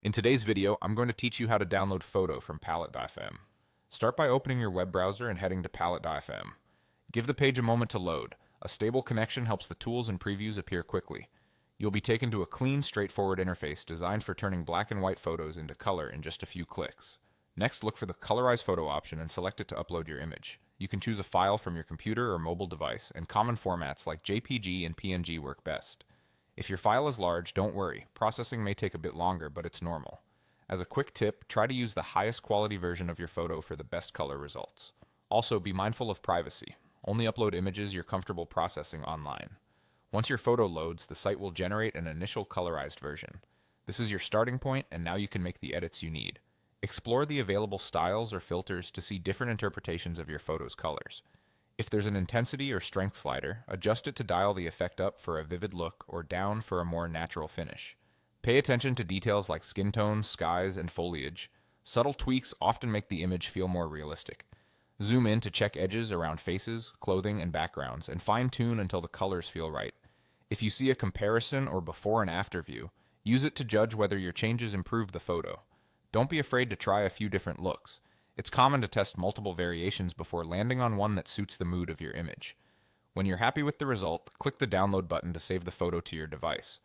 In today's video, I'm going to teach you how to download Photo from Palette.fm. Start by opening your web browser and heading to Palette.fm. Give the page a moment to load. A stable connection helps the tools and previews appear quickly. You'll be taken to a clean, straightforward interface designed for turning black and white photos into color in just a few clicks. Next, look for the Colorize Photo option and select it to upload your image. You can choose a file from your computer or mobile device, and common formats like JPG and PNG work best. If your file is large, don't worry. Processing may take a bit longer, but it's normal. As a quick tip, try to use the highest quality version of your photo for the best color results. Also, be mindful of privacy. Only upload images you're comfortable processing online. Once your photo loads, the site will generate an initial colorized version. This is your starting point, and now you can make the edits you need. Explore the available styles or filters to see different interpretations of your photo's colors. If there's an intensity or strength slider, adjust it to dial the effect up for a vivid look or down for a more natural finish. Pay attention to details like skin tones, skies, and foliage. Subtle tweaks often make the image feel more realistic. Zoom in to check edges around faces, clothing, and backgrounds, and fine-tune until the colors feel right. If you see a comparison or before and after view, use it to judge whether your changes improve the photo. Don't be afraid to try a few different looks. It's common to test multiple variations before landing on one that suits the mood of your image. When you're happy with the result, click the download button to save the photo to your device.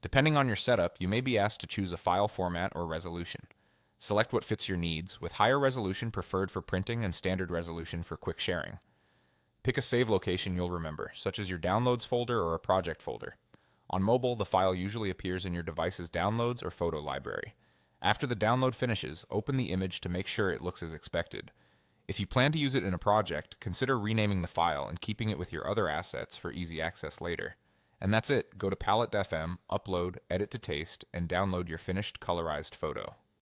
Depending on your setup, you may be asked to choose a file format or resolution. Select what fits your needs, with higher resolution preferred for printing and standard resolution for quick sharing. Pick a save location you'll remember, such as your Downloads folder or a project folder. On mobile, the file usually appears in your device's Downloads or photo library. After the download finishes, open the image to make sure it looks as expected. If you plan to use it in a project, consider renaming the file and keeping it with your other assets for easy access later. And that's it. Go to Palette.fm, upload, edit to taste, and download your finished colorized photo.